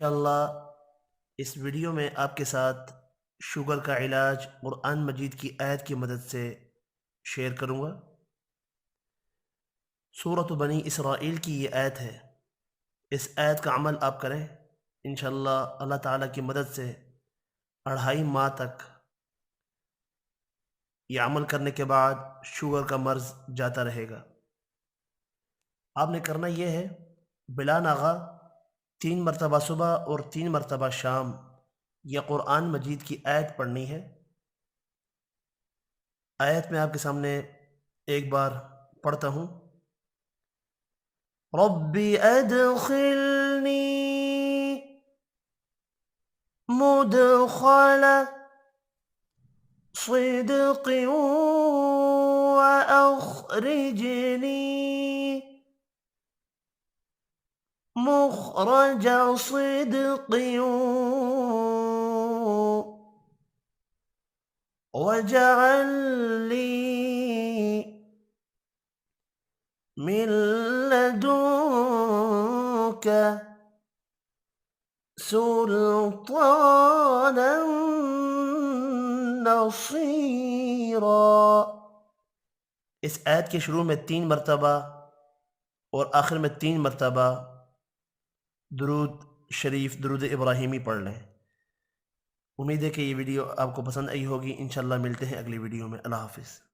इंशाअल्लाह इस वीडियो में आपके साथ शुगर का इलाज कुरान मजीद की आयत की मदद से शेयर करूँगा। सूरत बनी इसराइल की ये आयत है। इस आयत का अमल आप करें, इंशाअल्लाह अल्लाह ताला की मदद से 2.5 माह तक ये अमल करने के बाद शुगर का मर्ज़ जाता रहेगा। आपने करना ये है, बिला नागा 3 मरतबा सुबह और 3 मरतबा शाम यह कुरान मजीद की आयत पढ़नी है। आयत में आपके सामने एक बार पढ़ता हूँ। रब्बी अदखिलनी मुदखल सिद्क़ व अखरिजनी मुखरज सिद्क़ वजअल ली मिन लदुनक सुल्ताना नसीरा। इस आयत के शुरू में 3 मरतबा और आखिर में 3 मरतबा दुरूद शरीफ, दुरूद इब्राहिमी पढ़ लें। उम्मीद है कि ये वीडियो आपको पसंद आई होगी। इंशाअल्लाह मिलते हैं अगली वीडियो में। अल्लाह हाफ़िज़।